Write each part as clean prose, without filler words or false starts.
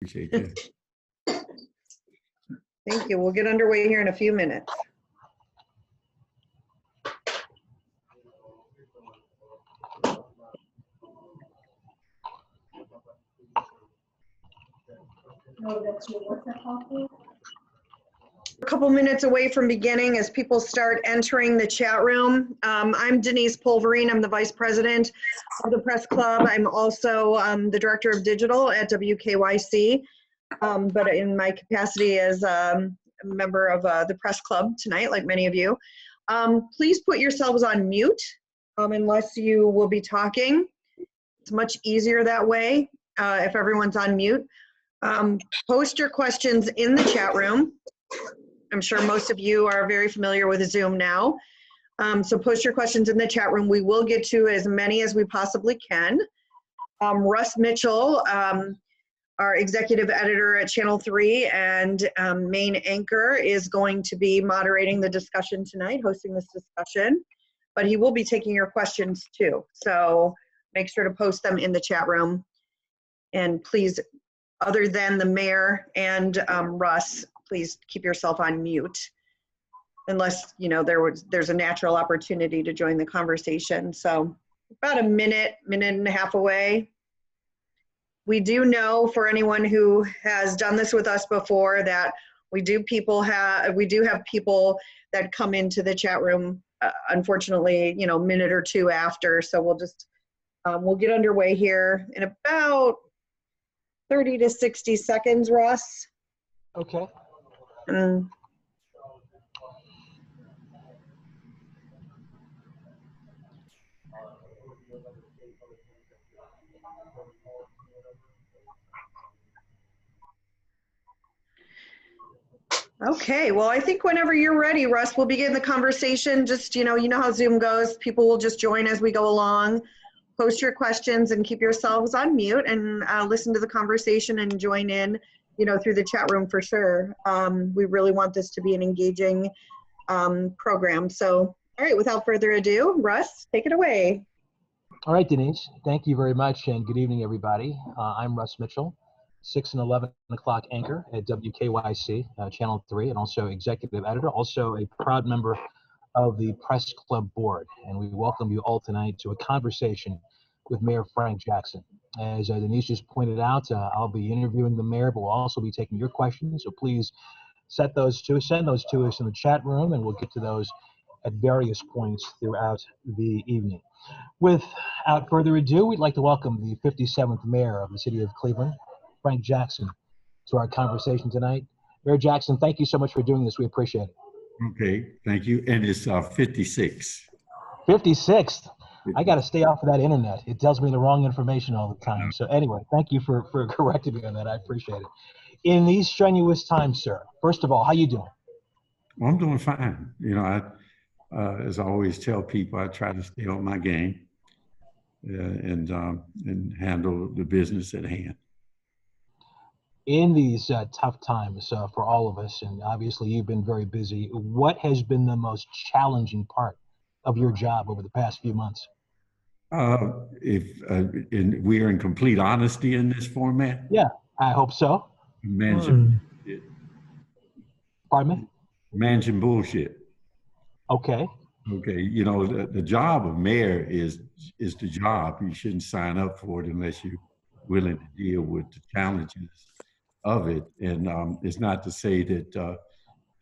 Appreciate that. Thank you. We'll get underway here in a few minutes. A couple minutes away from beginning as people start entering the chat room. I'm Denise Pulverine. I'm the Vice President of the Press Club. I'm also the Director of Digital at WKYC, but in my capacity as a member of the Press Club tonight, like many of you. Please put yourselves on mute unless you will be talking. It's much easier that way if everyone's on mute. Post your questions in the chat room. I'm sure most of you are very familiar with Zoom now. So post your questions in the chat room. We will get to as many as we possibly can. Russ Mitchell, our executive editor at Channel 3 and main anchor, is going to be moderating the discussion tonight, hosting this discussion, but he will be taking your questions too. So make sure to post them in the chat room. And please, other than the mayor and Russ, please keep yourself on mute unless, you know, there's a natural opportunity to join the conversation. So about a minute and a half away. We do know, for anyone who has done this with us before, that we do have people that come into the chat room, unfortunately, you know, a minute or two after. So we'll just, we'll get underway here in about 30 to 60 seconds, Russ. Okay. Okay, well, I think whenever you're ready, Russ, we'll begin the conversation. Just, you know how Zoom goes. People will just join as we go along. Post your questions and keep yourselves on mute and listen to the conversation and join in, you know, through the chat room for sure. We really want this to be an engaging program. So, all right, without further ado, Russ, take it away. All right, Denise, thank you very much, and good evening, everybody. I'm Russ Mitchell, 6 and 11 o'clock anchor at WKYC, Channel 3, and also executive editor, also a proud member of the Press Club board. And we welcome you all tonight to a conversation with Mayor Frank Jackson. As Denise just pointed out, I'll be interviewing the mayor, but we'll also be taking your questions. So please send those to us in the chat room, and we'll get to those at various points throughout the evening. Without further ado, we'd like to welcome the 57th mayor of the city of Cleveland, Frank Jackson, to our conversation tonight. Mayor Jackson, thank you so much for doing this. We appreciate it. Okay, thank you. And it's 56. 56th. I got to stay off of that internet. It tells me the wrong information all the time. So anyway, thank you for correcting me on that. I appreciate it. In these strenuous times, sir, first of all, how you doing? Well, I'm doing fine. You know, as I always tell people, I try to stay on my game and handle the business at hand. In these tough times for all of us, and obviously you've been very busy, what has been the most challenging part of your job over the past few months? If we are in complete honesty in this format? Yeah, I hope so. Managing bullshit. Pardon me? Managing bullshit. Okay. Okay, you know, the job of mayor is the job. You shouldn't sign up for it unless you're willing to deal with the challenges of it. And it's not to say that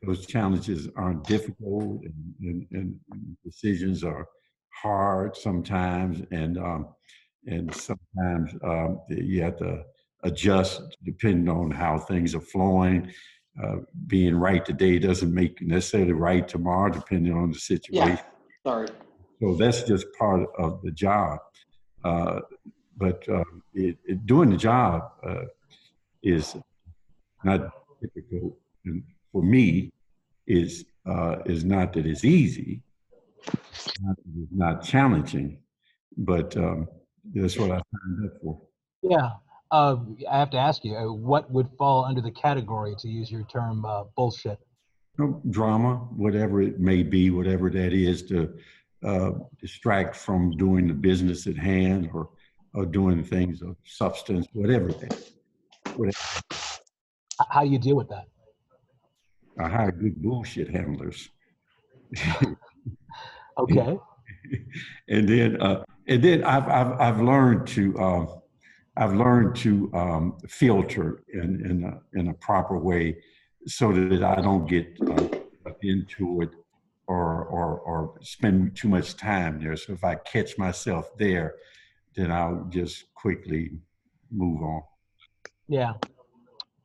those challenges aren't difficult and decisions are hard sometimes, and sometimes you have to adjust depending on how things are flowing. Being right today doesn't make necessarily right tomorrow, depending on the situation. Yeah, sorry. So that's just part of the job. But doing the job is not difficult, and for me, is not that it's easy, it's not challenging, but that's what I signed up for. Yeah, I have to ask you, what would fall under the category, to use your term, bullshit? Drama, whatever it may be, whatever that is, to distract from doing the business at hand or doing things of substance, whatever that is. What How do you deal with that? I hire good bullshit handlers. Okay. And then I've learned to filter in a proper way so that I don't get into it or spend too much time there. So if I catch myself there, then I'll just quickly move on. Yeah.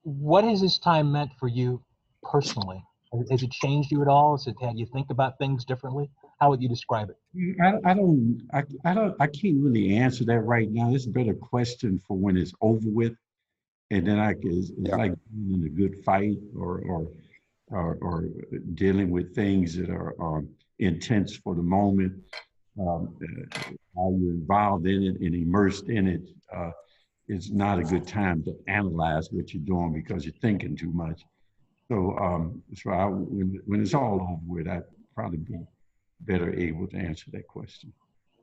What has this time meant for you personally? Has it changed you at all? Has it had you think about things differently? How would you describe it? I can't really answer that right now. It's a better question for when it's over with, and then it's like being in a good fight or dealing with things that are intense for the moment. While you're involved in it and immersed in it, it's not a good time to analyze what you're doing because you're thinking too much. When it's all over with, I'd probably be better able to answer that question.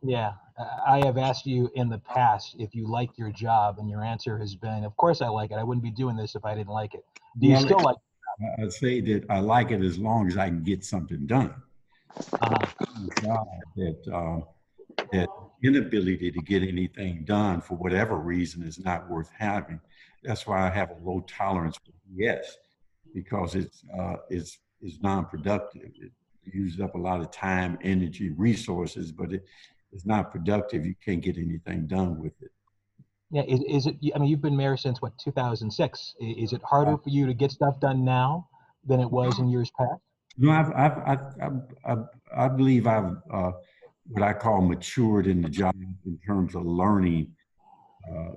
Yeah, I have asked you in the past if you like your job, and your answer has been, "Of course I like it. I wouldn't be doing this if I didn't like it." Do you Well, still like? I'd say that I like it as long as I can get something done. Uh-huh. Job that inability to get anything done for whatever reason is not worth having. That's why I have a low tolerance for BS because it's non-productive. It uses up a lot of time, energy, resources, but it's not productive. You can't get anything done with it. Yeah, is it? I mean, you've been mayor since what, 2006? Is it harder Uh, for you to get stuff done now than it was in years past? no, I believe I've what I call matured in the job in terms of learning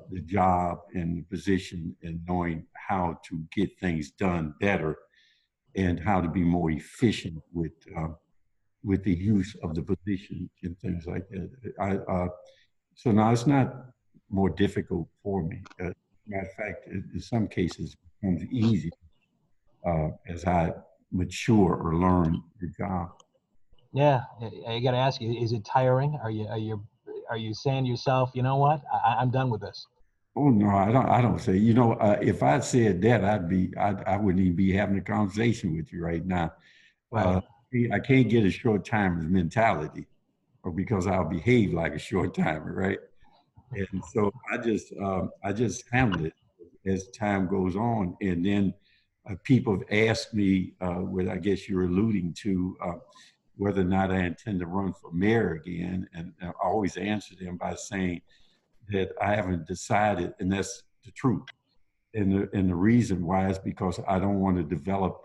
the job and the position and knowing how to get things done better and how to be more efficient with the use of the position and things like that. So now it's not more difficult for me. Matter of fact, in some cases, it becomes easy as I mature or learn the job. Yeah, I got to ask you: is it tiring? Are you saying to yourself, you know what, I'm done with this? Oh no, I don't say. You know, if I said that, I wouldn't even be having a conversation with you right now. Right. Uh, I can't get a short timer's mentality, or because I'll behave like a short timer, right? And so I just handle it as time goes on, and then people have asked me, what I guess you're alluding to, whether or not I intend to run for mayor again, and I always answer them by saying that I haven't decided, and that's the truth. And the reason why is because I don't want to develop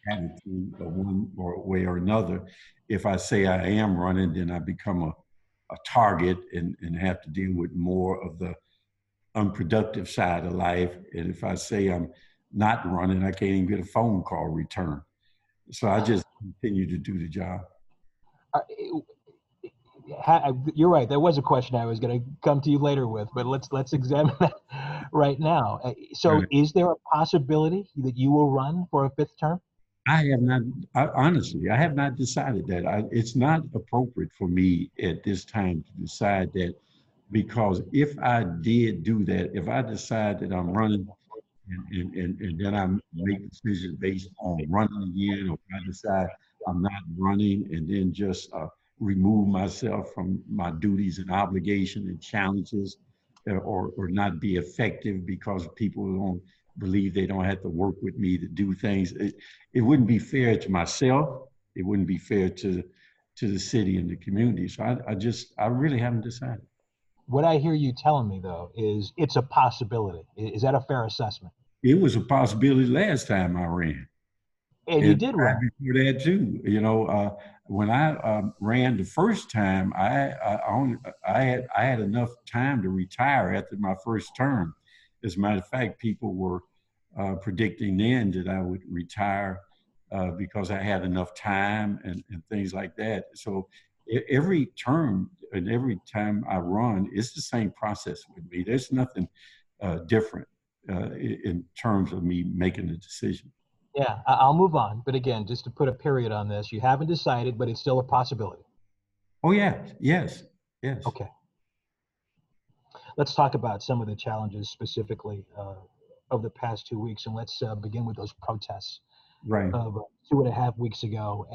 attitude of one or way or another. If I say I am running, then I become a target and have to deal with more of the unproductive side of life. And if I say I'm not running, I can't even get a phone call return. So I just continue to do the job. Uh, You're right. There was a question I was going to come to you later with, but let's examine that right now. So, Right. is there a possibility that you will run for a fifth term? I have not, honestly, I have not decided that. It's not appropriate for me at this time to decide that because if I did do that, if I decide that I'm running and then I make decisions based on running again, or if I decide I'm not running and then just remove myself from my duties and obligation and challenges, or not be effective because people don't believe they don't have to work with me to do things. It wouldn't be fair to myself. It wouldn't be fair to the city and the community. So I really haven't decided. What I hear you telling me, though, is it's a possibility. Is that a fair assessment? It was a possibility last time I ran. And you And did time run. before that too, when I ran the first time, I had enough time to retire after my first term. As a matter of fact, people were predicting then that I would retire because I had enough time and things like that. So every term and every time I run, it's the same process with me. There's nothing different in terms of me making a decision. Yeah, I'll move on. But again, just to put a period on this, you haven't decided, but it's still a possibility. Oh yeah, yes, yes. Okay. let's talk about some of the challenges specifically of the past 2 weeks, and let's begin with those protests Right. of 2.5 weeks ago.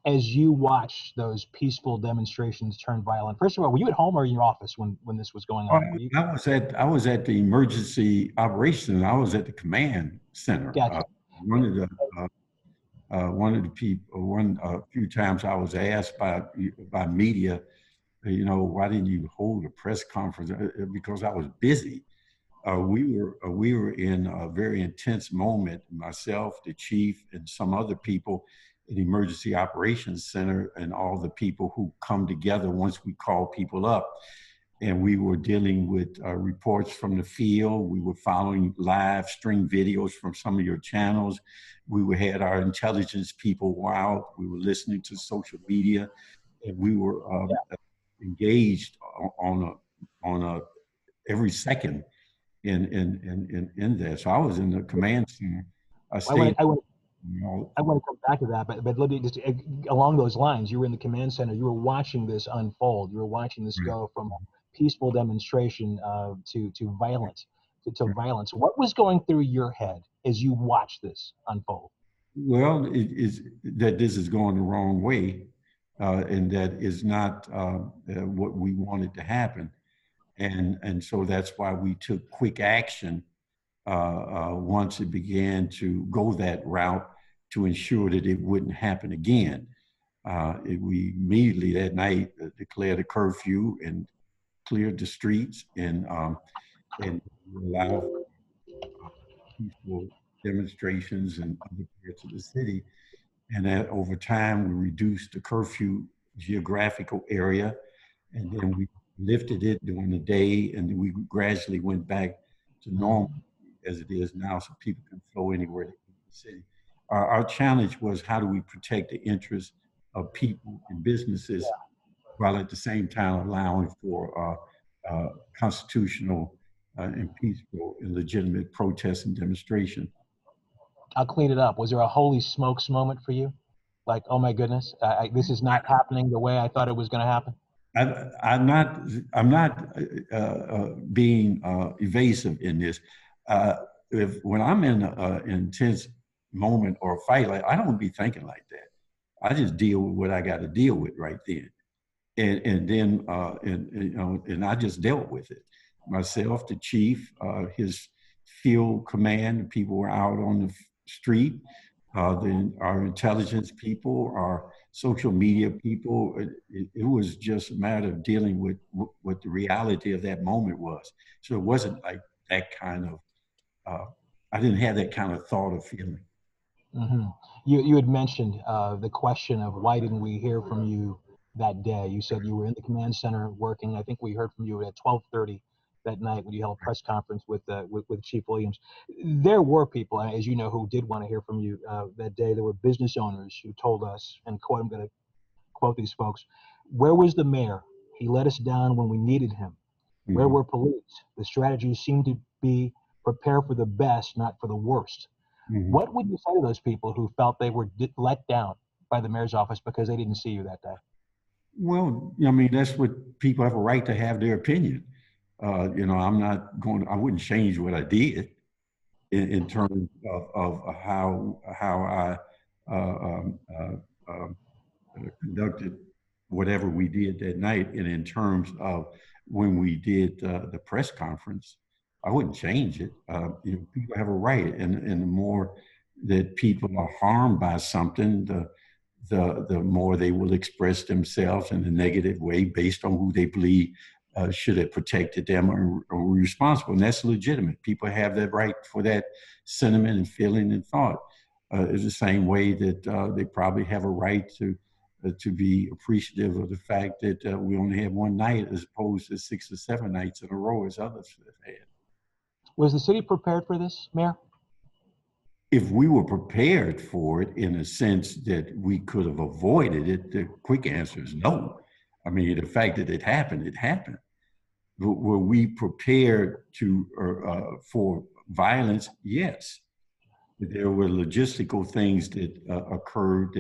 As you watched those peaceful demonstrations turn violent, first of all, were you at home or in your office when this was going on? Were you? I was at the emergency operations. I was at the command center. Gotcha. One of the one of the people, few times I was asked by media, why didn't you hold a press conference? Because I was busy. We were in a very intense moment. Myself, the chief, and some other people in the emergency operations center, and all the people who come together once we call people up. And we were dealing with reports from the field. We were following live stream videos from some of your channels. Had our intelligence people out. We were listening to social media, and we were engaged on a every second in that. So I was in the command center. I stayed. I want to come back to that, but let me just along those lines. You were in the command center. You were watching this unfold. You were watching this go from peaceful demonstration to violence to violence. What was going through your head as you watched this unfold? Well, it is that this is going the wrong way, and that is not what we wanted to happen, and so that's why we took quick action once it began to go that route to ensure that it wouldn't happen again. We immediately that night declared a curfew and cleared the streets and allowed peaceful demonstrations in other parts of the city. And that over time, we reduced the curfew geographical area, and then we lifted it during the day, and then we gradually went back to normal as it is now, so people can flow anywhere in the city. Our challenge was, how do we protect the interests of people and businesses while at the same time allowing for constitutional and peaceful and legitimate protests and demonstration. I'll clean it up. Was there a holy smokes moment for you? Like, oh my goodness, this is not happening the way I thought it was going to happen? I'm not being evasive in this. When I'm in an intense moment or a fight, I don't be thinking like that. I just deal with what I got to deal with right then, and then and I just dealt with it myself. The chief, his field command, people were out on the street. Then our intelligence people, our social media people. It was just a matter of dealing with what the reality of that moment was. So it wasn't like that kind of. I didn't have that kind of thought or feeling. Mm-hmm. You had mentioned the question of why didn't we hear from you that day? You said you were in the command center working. I think we heard from you at 12:30 that night when you held a press conference with Chief Williams. There were people, as you know, who did want to hear from you that day. There were business owners who told us, and quote, I'm going to quote these folks, "Where was the mayor? He let us down when we needed him. Mm-hmm. Where were police? The strategy seemed to be prepare for the best, not for the worst." Mm-hmm. What would you say to those people who felt they were let down by the mayor's office because they didn't see you that day? Well, I mean, that's what people have a right to have their opinion. I wouldn't change what I did in terms of how I conducted whatever we did that night. And in terms of when we did the press conference, I wouldn't change it. People have a right, and the more that people are harmed by something, the more they will express themselves in a negative way based on who they believe should have protected them or were responsible. And that's legitimate. People have that right for that sentiment and feeling and thought. It's the same way that they probably have a right to be appreciative of the fact that we only had one night as opposed to 6 or 7 nights in a row as others have had. Was the city prepared for this, Mayor? If we were prepared for it in a sense that we could have avoided it, the quick answer is no. I mean, the fact that it happened, it happened. But were we prepared for violence? Yes. There were logistical things that occurred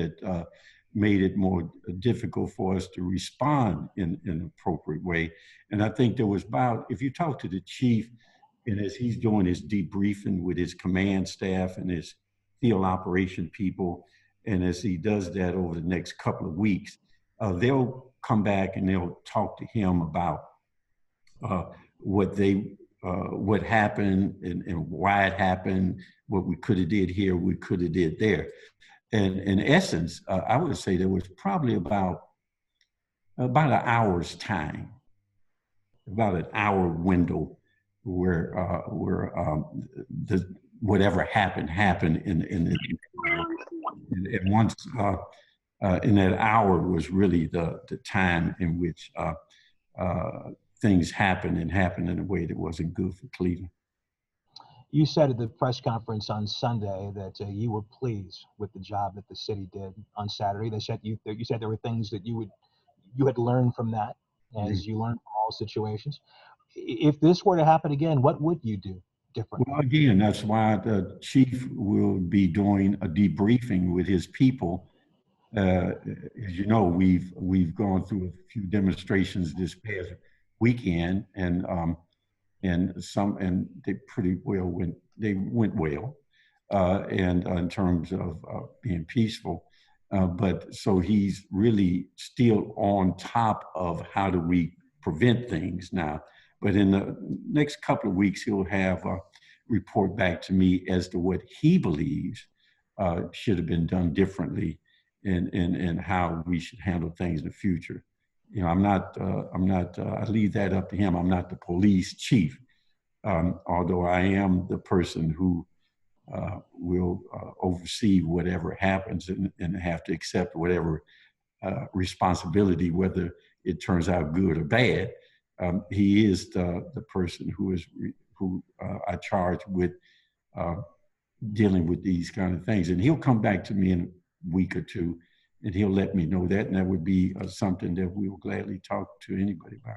made it more difficult for us to respond in an appropriate way. And I think there was about, if you talk to the chief, and as he's doing his debriefing with his command staff and his field operation people, and as he does that over the next couple of weeks, they'll come back and they'll talk to him about what happened and why it happened, what we could have did here, we could have did there. And in essence, I would say there was probably about an hour's time, about an hour window where whatever happened and once in that hour was really the time in which things happened in a way that wasn't good for Cleveland. You said at the press conference on Sunday that you were pleased with the job that the city did on Saturday. They said you said there were things that you had learned from that, as you learned from all situations. If this were to happen again, what would you do differently? Well, again, that's why the chief will be doing a debriefing with his people. As you know, we've gone through a few demonstrations this past weekend, and they pretty well went well, and in terms of being peaceful. But so he's really still on top of how do we prevent things now. But in the next couple of weeks, he'll have a report back to me as to what he believes should have been done differently, and how we should handle things in the future. You know, I leave that up to him. I'm not the police chief, although I am the person who will oversee whatever happens and have to accept whatever responsibility, whether it turns out good or bad. He is the person who I charge with dealing with these kind of things. And he'll come back to me in a week or two, and he'll let me know that, and that would be something that we will gladly talk to anybody about.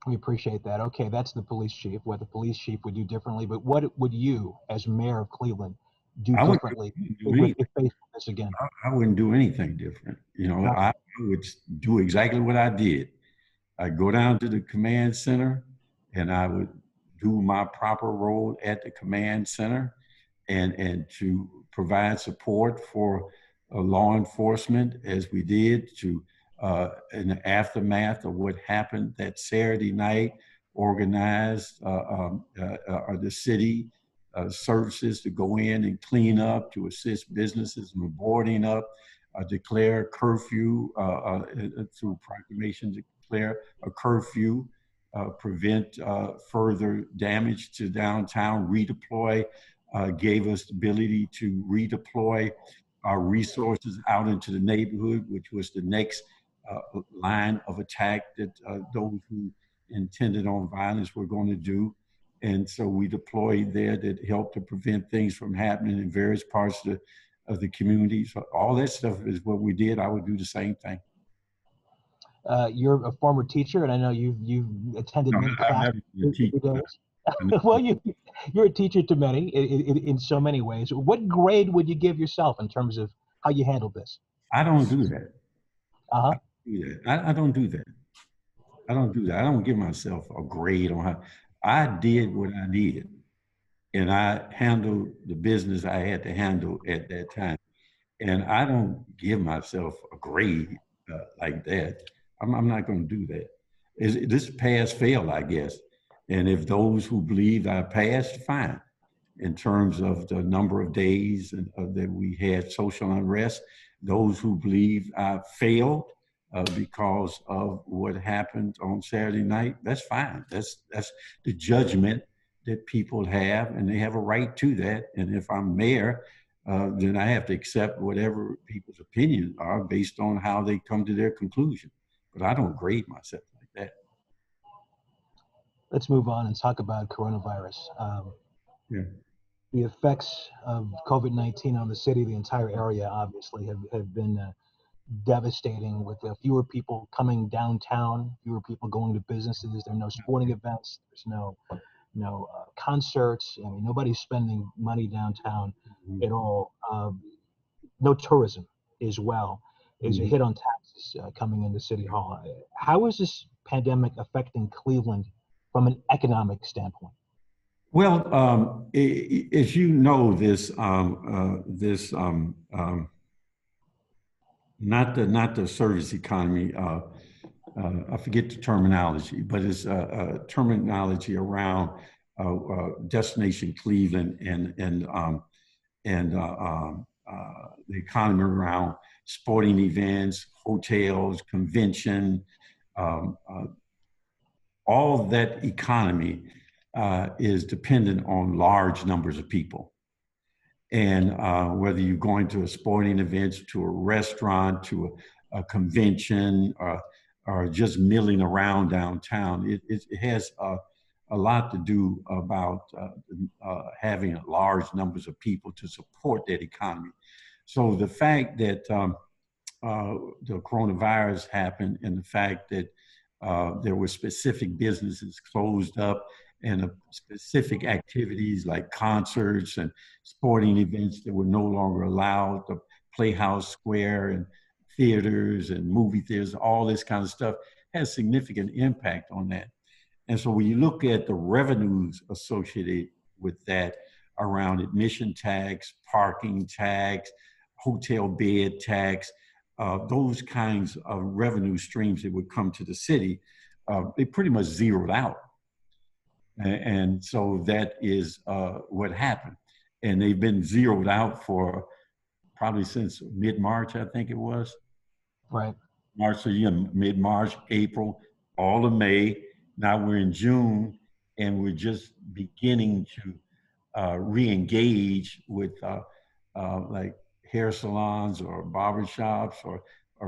We appreciate that. Okay, that's the police chief, what the police chief would do differently, but what would you, as mayor of Cleveland, do differently if faced with this again? I wouldn't do anything different. You know, I would do exactly what I did. I'd go down to the command center, and I would do my proper role at the command center, and to provide support for law enforcement as we did to in the aftermath of what happened that Saturday night, organized the city services to go in and clean up, to assist businesses in boarding up, declare curfew through proclamation, declare a curfew, prevent further damage to downtown, redeploy, gave us the ability to redeploy our resources out into the neighborhood, which was the next line of attack that those who intended on violence were going to do. And so we deployed there that helped to prevent things from happening in various parts of the community. So all that stuff is what we did. I would do the same thing. You're a former teacher, and I know you've attended many classes. Well, you're a teacher to many in so many ways. What grade would you give yourself in terms of how you handled this? I don't do that. I don't do that. I don't do that. I don't give myself a grade on how. I did what I did, and I handled the business I had to handle at that time. And I don't give myself a grade like that. I'm not going to do that. This pass fail, I guess. And if those who believe I passed, fine. In terms of the number of days that we had social unrest, those who believe I failed because of what happened on Saturday night, that's fine. That's the judgment that people have, and they have a right to that. And if I'm mayor, then I have to accept whatever people's opinions are based on how they come to their conclusion. But I don't grade myself like that. Let's move on and talk about coronavirus. The effects of COVID-19 on the city, the entire area, obviously, have been devastating, with fewer people coming downtown, fewer people going to businesses. There are no sporting events. There's no concerts. I mean, nobody's spending money downtown at all. No tourism as well. is a hit on taxes coming into City Hall. How is this pandemic affecting Cleveland from an economic standpoint? Well, as you know, not the service economy. I forget the terminology, but it's terminology around Destination Cleveland and the economy around sporting events, hotels, convention, um, uh, all of that economy is dependent on large numbers of people. And whether you're going to a sporting event, to a restaurant, to a convention, or just milling around downtown, it has a lot to do about having large numbers of people to support that economy. So the fact that the coronavirus happened and the fact that there were specific businesses closed up and specific activities like concerts and sporting events that were no longer allowed, the Playhouse Square and theaters and movie theaters, all this kind of stuff has significant impact on that. And so when you look at the revenues associated with that around admission tax, parking tax, hotel bed tax, those kinds of revenue streams that would come to the city, they pretty much zeroed out. And so that is what happened. And they've been zeroed out for probably since mid-March, I think it was. Right. March, so mid-March, April, all of May. Now we're in June, and we're just beginning to re-engage with like hair salons or barbershops or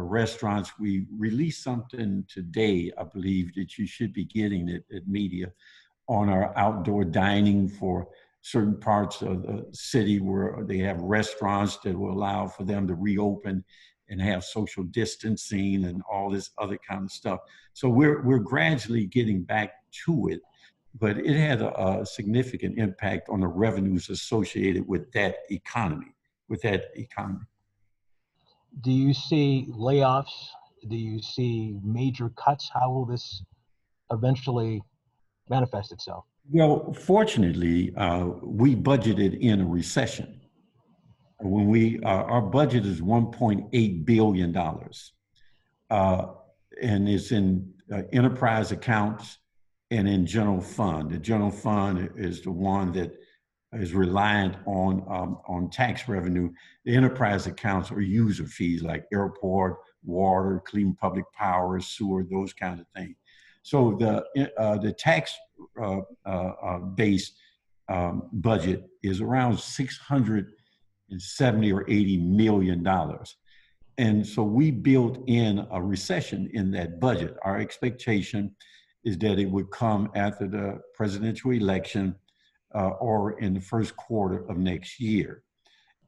restaurants. We released something today, I believe, that you should be getting at media on our outdoor dining for certain parts of the city where they have restaurants that will allow for them to reopen and have social distancing and all this other kind of stuff. So we're gradually getting back to it, but it had a significant impact on the revenues associated with that economy, Do you see layoffs? Do you see major cuts? How will this eventually manifest itself? Well, fortunately, we budgeted in a recession. When our budget is $1.8 billion, and it's in enterprise accounts and in general fund. The general fund is the one that is reliant on tax revenue. The enterprise accounts are user fees like airport, water, clean public power, sewer, those kinds of things. So the tax based budget is around 670 or $80 million. And so we built in a recession in that budget. Our expectation is that it would come after the presidential election or in the first quarter of next year.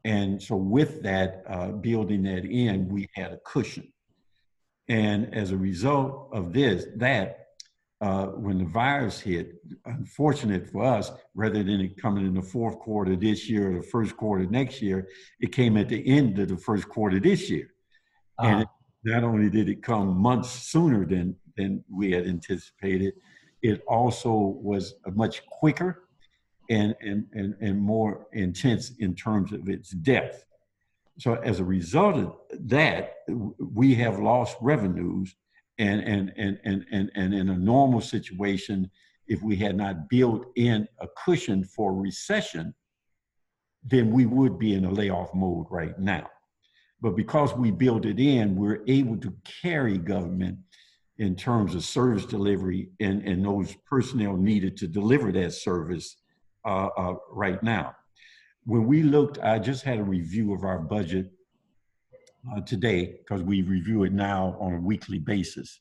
And so with that, building that in, we had a cushion. And as a result of when the virus hit, unfortunate for us, rather than it coming in the fourth quarter this year or the first quarter next year, it came at the end of the first quarter this year. And not only did it come months sooner than we had anticipated, it also was much quicker and more intense in terms of its depth. So as a result of that, we have lost revenues. And in a normal situation, if we had not built in a cushion for recession, then we would be in a layoff mode right now. But because we built it in, we're able to carry government in terms of service delivery and those personnel needed to deliver that service right now. When we looked, I just had a review of our budget today, because we review it now on a weekly basis.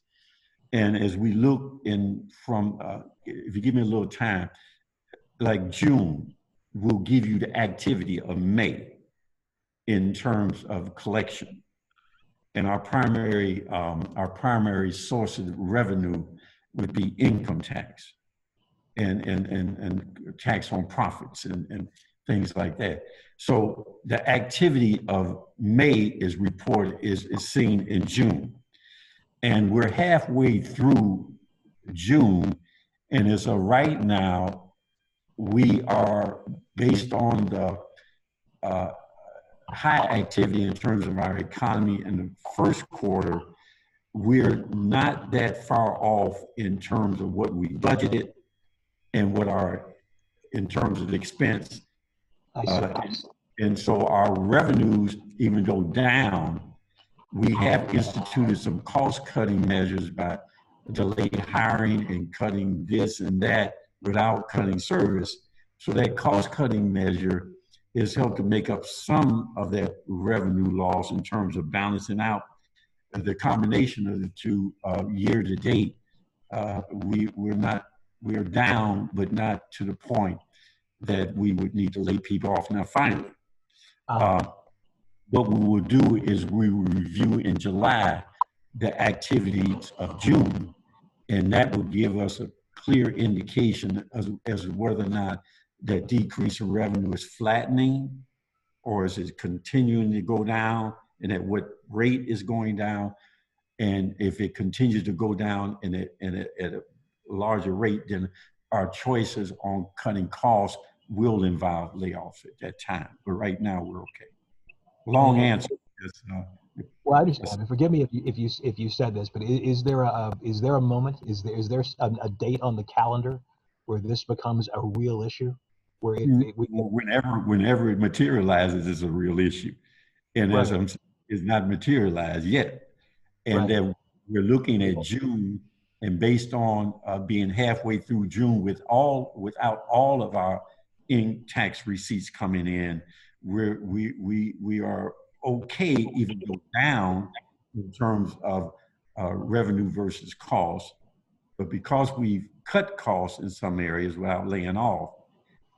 And as we look if you give me a little time, like June, will give you the activity of May in terms of collection. And our primary source of revenue would be income tax and tax on profits and things like that. So the activity of May is reported, is seen in June. And we're halfway through June. And as of right now, we are, based on the high activity in terms of our economy in the first quarter, we're not that far off in terms of what we budgeted and what our, in terms of expense. And so our revenues even go down. We have instituted some cost cutting measures by delayed hiring and cutting this and that without cutting service. So that cost cutting measure has helped to make up some of that revenue loss in terms of balancing out the combination of the two. Year to date. We're down, but not to the point that we would need to lay people off. Now, finally, what we will do is we will review in July the activities of June, and that will give us a clear indication as to whether or not that decrease in revenue is flattening, or is it continuing to go down, and at what rate is going down. And if it continues to go down at a larger rate, then our choices on cutting costs will involve layoffs at that time. But right now, we're okay. Long answer. Well, I understand. Forgive me if you said this, but is there a moment? Is there a date on the calendar where this becomes a real issue? Where whenever it materializes, it's a real issue, and as I'm saying, it's not materialized yet. And then we're looking at June, and based on being halfway through June without all of our tax receipts coming in, we are okay, even though down in terms of revenue versus cost. But because we've cut costs in some areas without laying off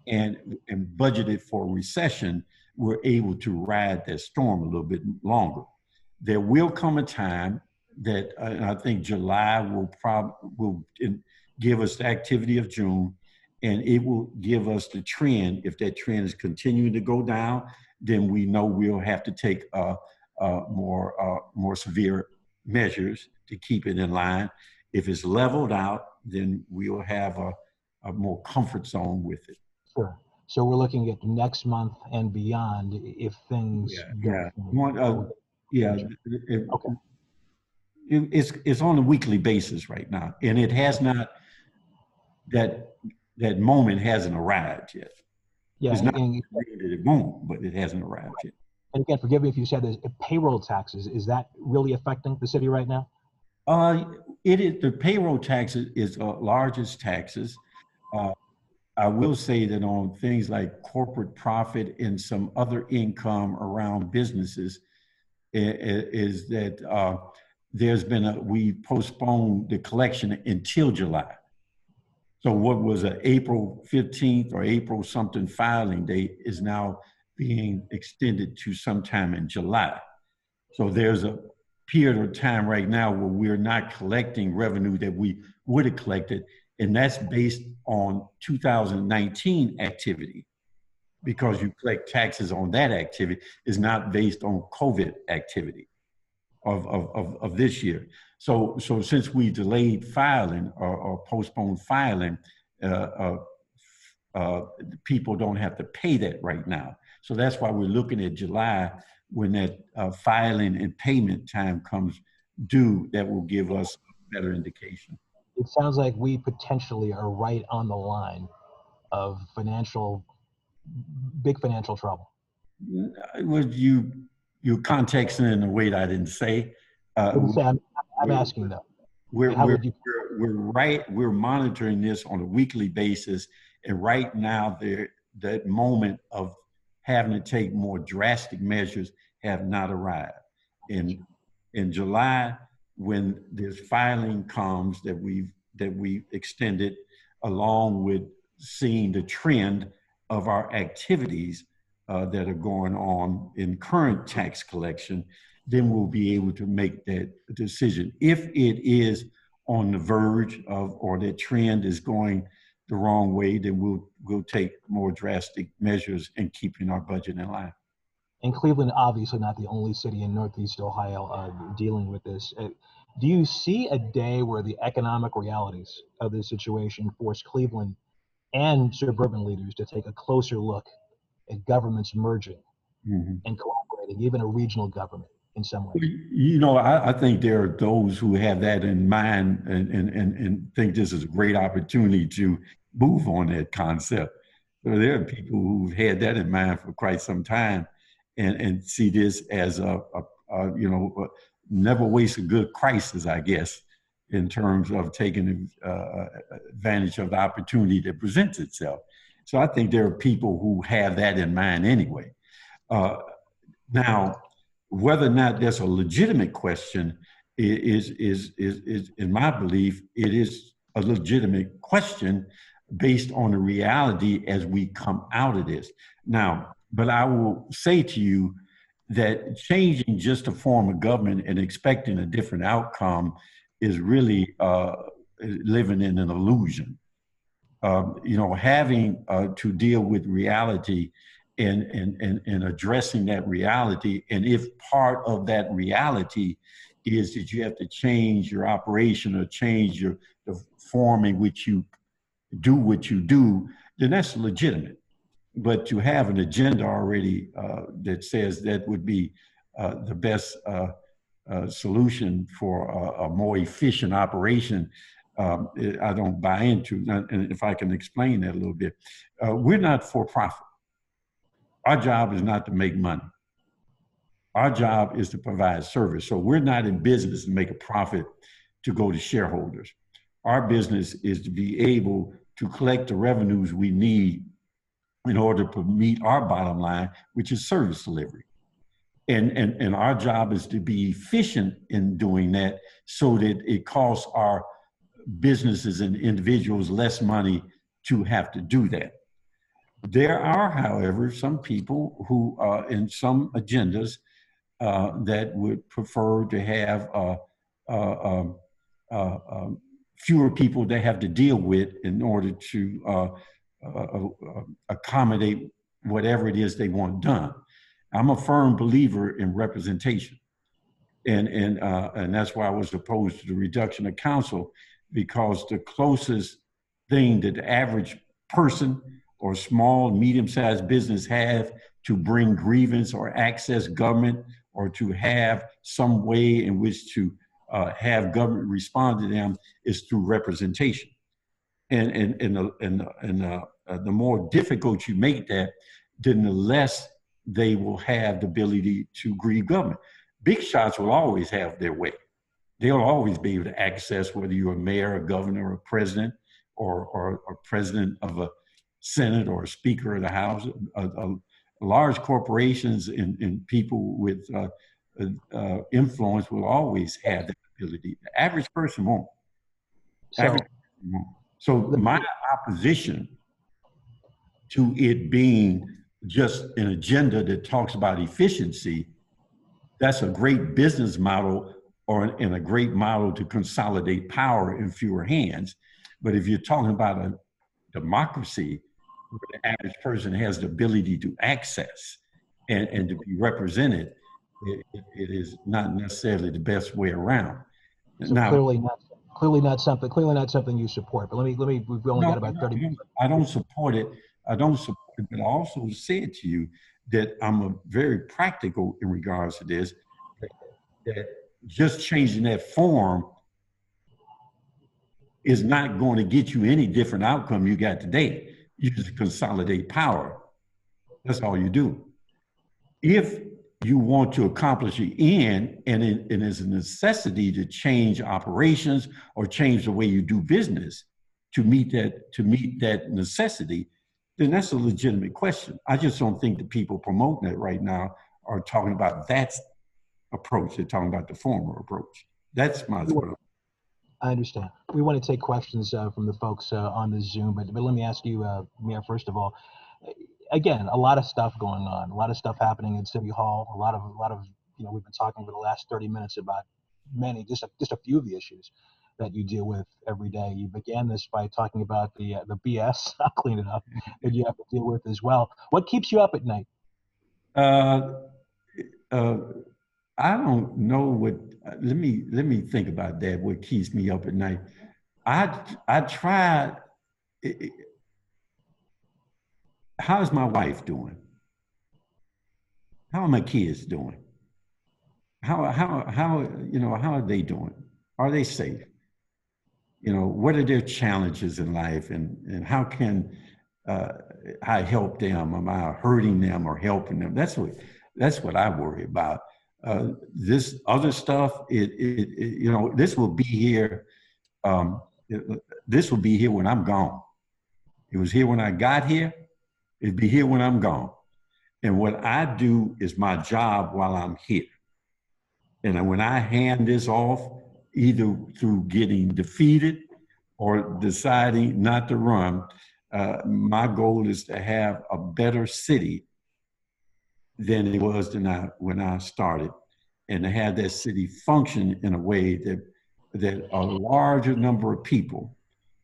and budgeted for recession, we're able to ride that storm a little bit longer. There will come a time that I think July will give us the activity of June, and it will give us the trend. If that trend is continuing to go down, then we know we'll have to take more severe measures to keep it in line. If it's leveled out, then we'll have a more comfort zone with it. Sure. So we're looking at next month and beyond if things. It's on a weekly basis right now, and it has not. That moment hasn't arrived yet. Yeah, it's not that it won't, but it hasn't arrived yet. And again, forgive me if you said this. Payroll taxes, is that really affecting the city right now? It is. The payroll taxes is the largest taxes. I will say that on things like corporate profit and some other income around businesses, is that we postponed the collection until July. So what was an April 15th or April something filing date is now being extended to sometime in July. So there's a period of time right now where we're not collecting revenue that we would have collected, and that's based on 2019 activity, because you collect taxes on that activity. Is not based on COVID activity of this year. So since we delayed filing or postponed filing, people don't have to pay that right now. So that's why we're looking at July, when that filing and payment time comes due. That will give us a better indication. It sounds like we potentially are right on the line of big financial trouble. Would you contexting in a way that I didn't say? I'm asking though. We're monitoring this on a weekly basis, and right now that moment of having to take more drastic measures have not arrived. In July, when this filing comes that we extended, along with seeing the trend of our activities that are going on in current tax collection, then we'll be able to make that decision. If it is on the verge of, or that trend is going the wrong way, then we'll take more drastic measures in keeping our budget in line. And Cleveland, obviously not the only city in Northeast Ohio dealing with this. Do you see a day where the economic realities of this situation force Cleveland and suburban leaders to take a closer look at governments merging and cooperating, even a regional government in some ways? You know, I think there are those who have that in mind and think this is a great opportunity to move on that concept. So there are people who've had that in mind for quite some time and see this as a never waste a good crisis, I guess, in terms of taking advantage of the opportunity that presents itself. So I think there are people who have that in mind anyway. Now, whether or not that's a legitimate question is in my belief, it is a legitimate question based on the reality as we come out of this. Now, but I will say to you that changing just a form of government and expecting a different outcome is really living in an illusion. Having to deal with reality and addressing that reality. And if part of that reality is that you have to change your operation or change the form in which you do what you do, then that's legitimate. But to have an agenda already that says that would be the best solution for a more efficient operation, I don't buy into. And if I can explain that a little bit, we're not for profit. Our job is not to make money. Our job is to provide service. So we're not in business to make a profit to go to shareholders. Our business is to be able to collect the revenues we need in order to meet our bottom line, which is service delivery. And our job is to be efficient in doing that so that it costs our businesses and individuals less money to have to do that. There are, however, some people who in some agendas that would prefer to have fewer people they have to deal with in order to accommodate whatever it is they want done. I'm a firm believer in representation. And that's why I was opposed to the reduction of council, because the closest thing that the average person or small, medium-sized business have to bring grievance or access government or to have some way in which to have government respond to them is through representation. And the more difficult you make that, then the less they will have the ability to grieve government. Big shots will always have their way. They'll always be able to access, whether you're a mayor, a governor, or a president, or president of a Senate or a Speaker of the House. Large corporations and people with influence will always have that ability. The average person won't. So my opposition to it being just an agenda that talks about efficiency, that's a great business model and a great model to consolidate power in fewer hands. But if you're talking about a democracy where the average person has the ability to access and to be represented, it is not necessarily the best way around. So now, clearly not something you support. But let me. We've only got about 30 minutes. I don't support it. But I also said to you that I'm very practical in regards to this. That just changing that form is not going to get you any different outcome you got today. You just consolidate power. That's all you do. If you want to accomplish the end, and it is a necessity to change operations or change the way you do business to meet that necessity, then that's a legitimate question. I just don't think the people promoting it right now are talking about that approach. They're talking about the former approach. That's my point. I understand. We want to take questions from the folks on the Zoom, but let me ask you, Mayor, first of all, again, a lot of stuff going on, a lot of stuff happening in City Hall, a lot of, we've been talking for the last 30 minutes about just a few of the issues. that you deal with every day. You began this by talking about the BS, I'll clean it up, that you have to deal with as well. What keeps you up at night? Uh, uh, I don't know what. Let me think about that. What keeps me up at night? I tried. How's my wife doing? How are my kids doing? How how are they doing? Are they safe? What are their challenges in life, and how can I help them? Am I hurting them or helping them? That's what I worry about. This other stuff, this will be here. This will be here when I'm gone. It was here when I got here. It'll be here when I'm gone. And what I do is my job while I'm here. And when I hand this off, either through getting defeated or deciding not to run, my goal is to have a better city than it was when I started, and to have that city function in a way that a larger number of people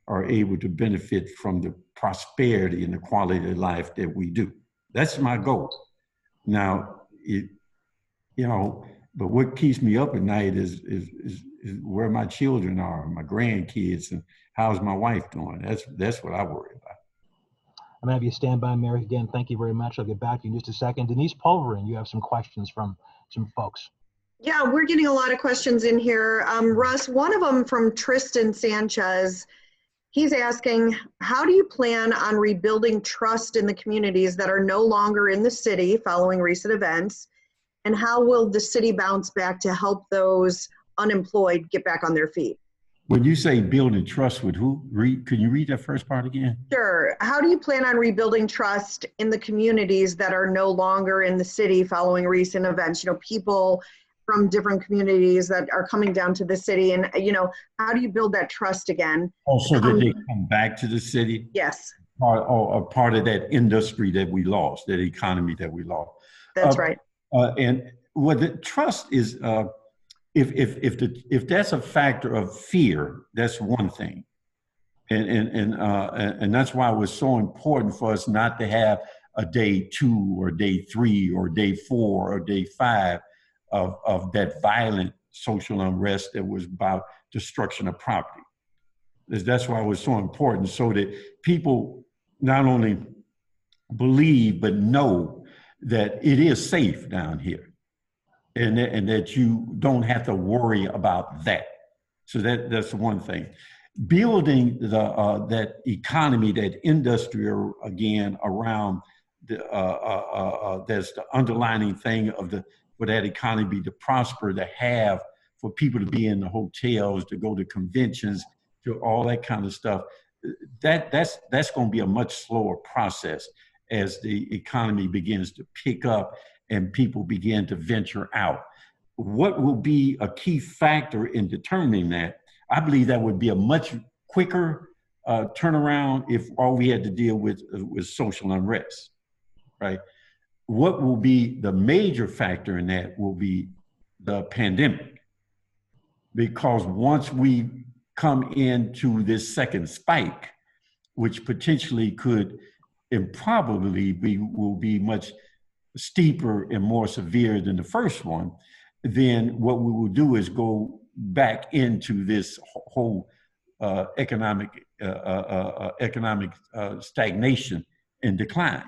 are able to benefit from the prosperity and the quality of life that we do. That's my goal. Now, but what keeps me up at night is where my children are, my grandkids, and how's my wife doing. That's what I worry about. I'm going to have you stand by, Mary. Again, thank you very much. I'll get back to you in just a second. Denise Pulverin, you have some questions from some folks. Yeah, we're getting a lot of questions in here. Russ, one of them from Tristan Sanchez. He's asking, how do you plan on rebuilding trust in the communities that are no longer in the city following recent events? And how will the city bounce back to help those unemployed get back on their feet? When you say building trust with who? Can you read that first part again? Sure. How do you plan on rebuilding trust in the communities that are no longer in the city following recent events? People from different communities that are coming down to the city, and how do you build that trust again? Oh, so that they come back to the city? Yes. Or part of that industry that we lost, that economy that we lost. That's right. And what the trust is, if that's a factor of fear, that's one thing, and that's why it was so important for us not to have a day 2 or day 3 or day 4 or day 5 of that violent social unrest that was about destruction of property. That's why it was so important, so that people not only believe but know that it is safe down here, and that you don't have to worry about that. So that's one thing. Building that economy, that industry again around that's the underlining thing for that economy to prosper, to have, for people to be in the hotels, to go to conventions, to all that kind of stuff. That's going to be a much slower process as the economy begins to pick up and people begin to venture out. What will be a key factor in determining that? I believe that would be a much quicker turnaround if all we had to deal with was social unrest, right? What will be the major factor in that will be the pandemic. Because once we come into this second spike, which potentially could and probably will be much steeper and more severe than the first one, then what we will do is go back into this whole economic stagnation and decline.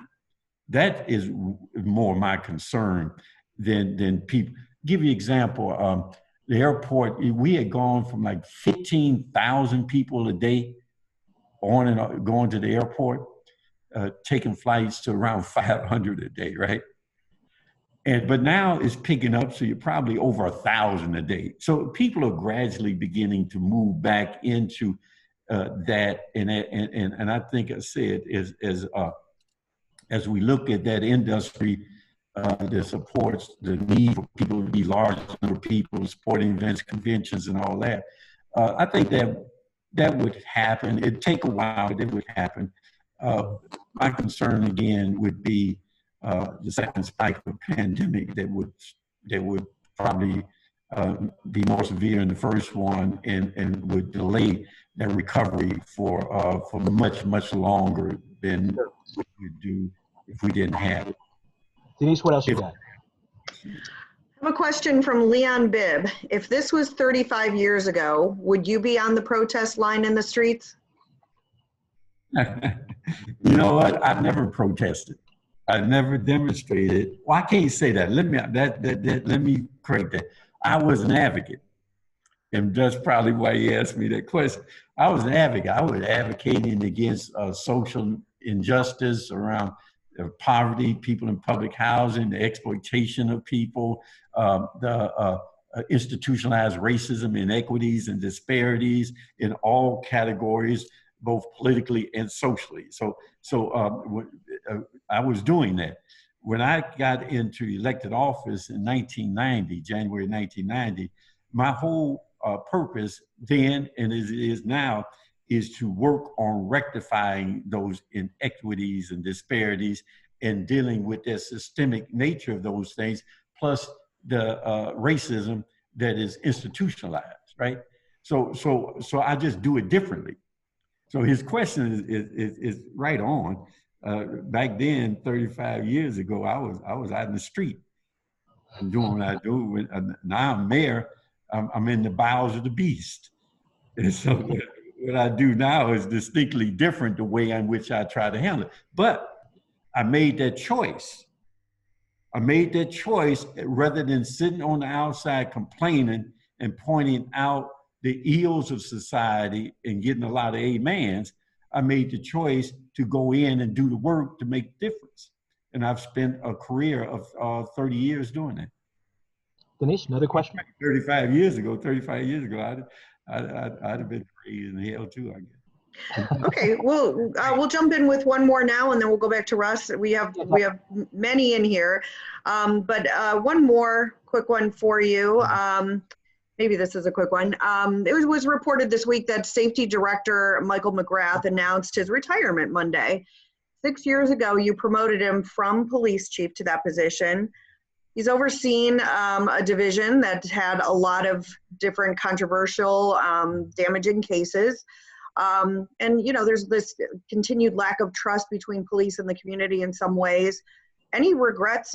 That is more my concern than people. Give you an example. The airport, we had gone from like 15,000 people a day on and going to the airport, taking flights to around 500 a day, right? But now it's picking up, so you're probably over 1,000 a day. So people are gradually beginning to move back into that, and I think I said as we look at that industry that supports the need for people to be large number of people, sporting events, conventions, and all that. I think that would happen. It'd take a while, but it would happen. My concern again would be the second spike of pandemic that would probably be more severe in the first one and would delay their recovery for much longer than we would do if we didn't have it. Denise, what else you got? I have a question from Leon Bibb. If this was 35 years ago, would you be on the protest line in the streets? You know what? I've never protested. I've never demonstrated. Well, I can't say that. Let me correct that. I was an advocate, and that's probably why you asked me that question. I was an advocate. I was advocating against social injustice around poverty, people in public housing, the exploitation of people, the institutionalized racism, inequities, and disparities in all categories, both politically and socially. So I was doing that. When I got into elected office in 1990, January 1990, my whole purpose then and as it is now is to work on rectifying those inequities and disparities and dealing with the systemic nature of those things, plus the racism that is institutionalized, right? So I just do it differently. So his question is right on. Back then, 35 years ago, I was out in the street and doing what I do. Now I'm mayor. I'm in the bowels of the beast. And so what I do now is distinctly different the way in which I try to handle it. But I made that choice. I made that choice rather than sitting on the outside complaining and pointing out the ills of society and getting a lot of amens. I made the choice to go in and do the work to make a difference. And I've spent a career of 30 years doing that. Denise, another question? 35 years ago, I'd have been crazy in hell too, I guess. Okay, we'll jump in with one more now, and then we'll go back to Russ. We have many in here, but one more quick one for you. Maybe this is a quick one. It was reported this week that Safety Director Michael McGrath announced his retirement Monday. 6 years ago, you promoted him from police chief to that position. He's overseen a division that had a lot of different controversial, damaging cases. And, you know, there's this continued lack of trust between police and the community in some ways. Any regrets,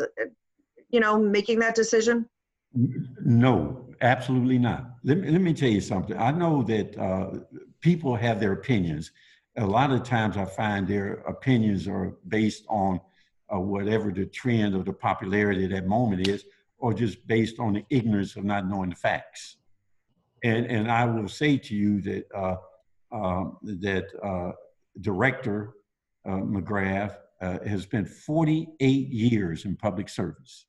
you know, making that decision? No, absolutely not. Let me tell you something. I know that people have their opinions. A lot of times I find their opinions are based on whatever the trend or the popularity of that moment is, or just based on the ignorance of not knowing the facts. And I will say to you that Director McGrath has spent 48 years in public service.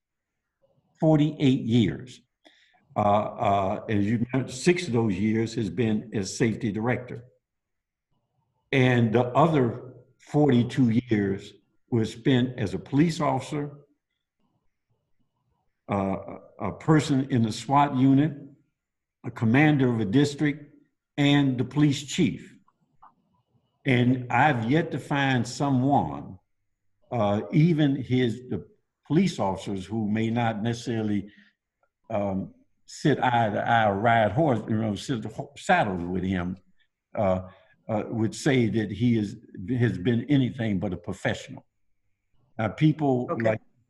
48 years. As you know, 6 of those years has been as safety director. And the other 42 years was spent as a police officer, a person in the SWAT unit, a commander of a district, and the police chief. And I've yet to find someone, even the police officers who may not necessarily sit eye to eye or ride horse, you know, sit saddles with him, would say that he has been anything but a professional. People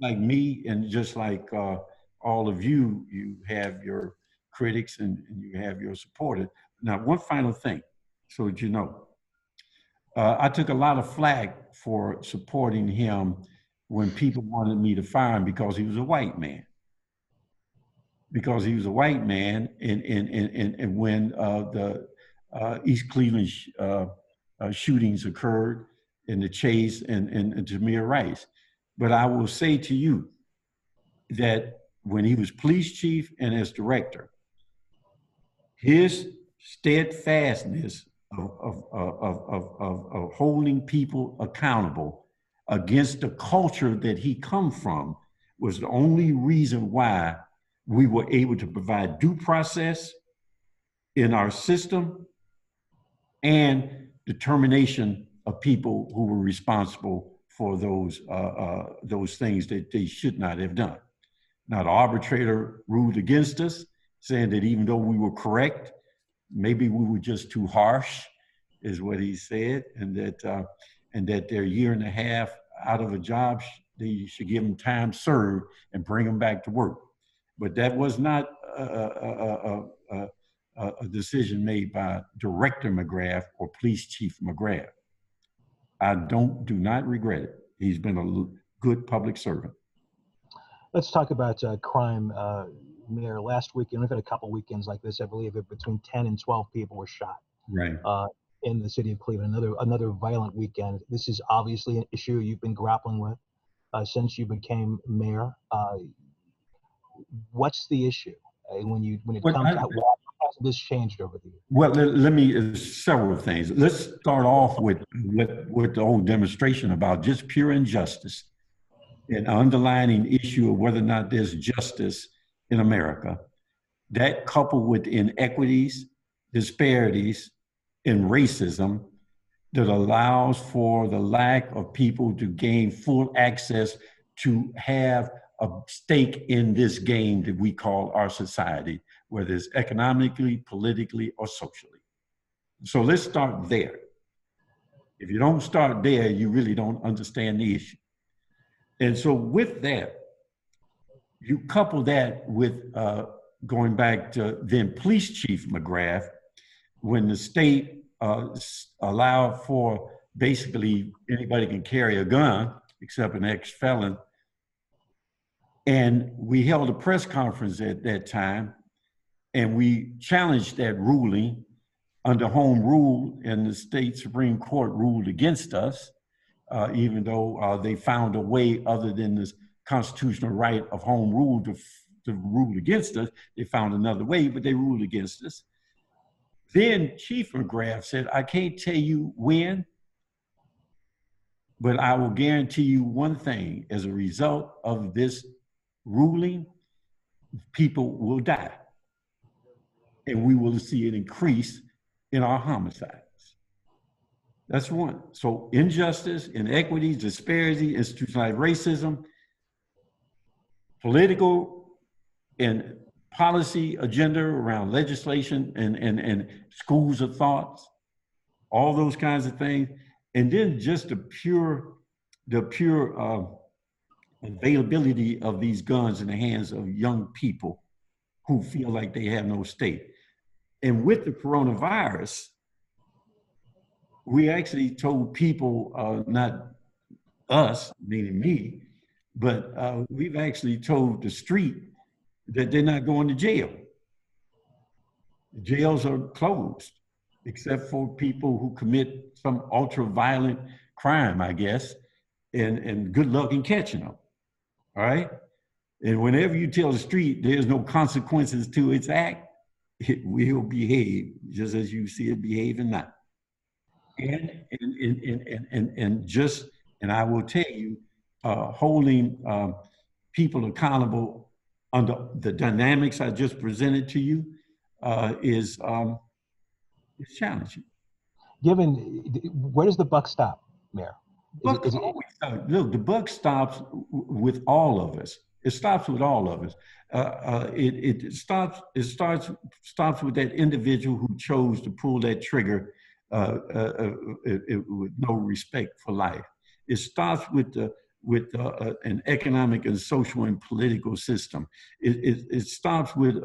like me and just like all of you, you have your critics and you have your supporters. Now, one final thing, so that you know, I took a lot of flack for supporting him when people wanted me to fire him because he was a white man. Because he was a white man, and when the East Cleveland shootings occurred in the Chase and Tamir Rice. But I will say to you that when he was police chief and as director, his steadfastness of holding people accountable against the culture that he come from was the only reason why we were able to provide due process in our system and determination of people who were responsible for those things that they should not have done. Now, the arbitrator ruled against us, saying that even though we were correct, maybe we were just too harsh, is what he said, and that their year and a half out of a job, they should give them time served and bring them back to work. But that was not a decision made by Director McGrath or Police Chief McGrath. I do not regret it. He's been a good public servant. Let's talk about crime, Mayor. Last weekend, we've had a couple weekends like this. I believe between 10 and 12 people were shot. Right. In the city of Cleveland. Another violent weekend. This is obviously an issue you've been grappling with since you became mayor. What's the issue when it comes to how has this changed over the years? Well, let me several things. Let's start off with the whole demonstration about just pure injustice, an underlining issue of whether or not there's justice in America. That coupled with inequities, disparities, and racism that allows for the lack of people to gain full access to have a stake in this game that we call our society, whether it's economically, politically, or socially. So let's start there. If you don't start there, you really don't understand the issue. And so with that, you couple that with going back to then Police Chief McGrath, when the state allowed for basically anybody can carry a gun except an ex-felon. And we held a press conference at that time, and we challenged that ruling under home rule, and the state Supreme Court ruled against us, even though they found a way other than this constitutional right of home rule to rule against us. They found another way, but they ruled against us. Then Chief McGrath said, I can't tell you when, but I will guarantee you one thing. As a result of this ruling, people will die. And we will see an increase in our homicides. That's one. So injustice, inequities, disparity, institutionalized racism, political and policy agenda around legislation and schools of thoughts, all those kinds of things. And then just the pure availability of these guns in the hands of young people who feel like they have no stake. And with the coronavirus, we actually told people, not us, meaning me, but we've actually told the street that they're not going to jail. The jails are closed, except for people who commit some ultra-violent crime, I guess, and good luck in catching them, all right? And whenever you tell the street there's no consequences to its act, it will behave just as you see it behaving now. And I will tell you, holding people accountable under the dynamics I just presented to you is challenging. Given, where does the buck stop, Mayor? Look, the buck stops with all of us. It stops with all of us. It starts with that individual who chose to pull that trigger with no respect for life. It starts with an economic and social and political system. It starts with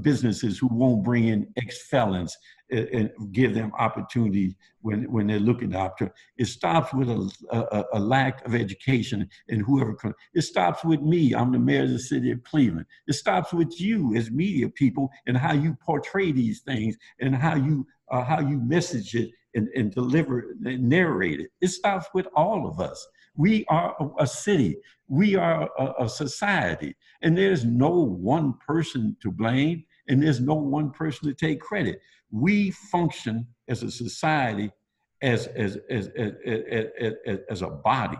businesses who won't bring in ex-felons and give them opportunity when they're looking to opportunity. It stops with a lack of education and whoever comes. It stops with me. I'm the mayor of the city of Cleveland. It stops with you as media people and how you portray these things and how you message it and deliver and narrate it. It stops with all of us. We are a city. We are a society. And there's no one person to blame, and there's no one person to take credit. We function as a society, as a body.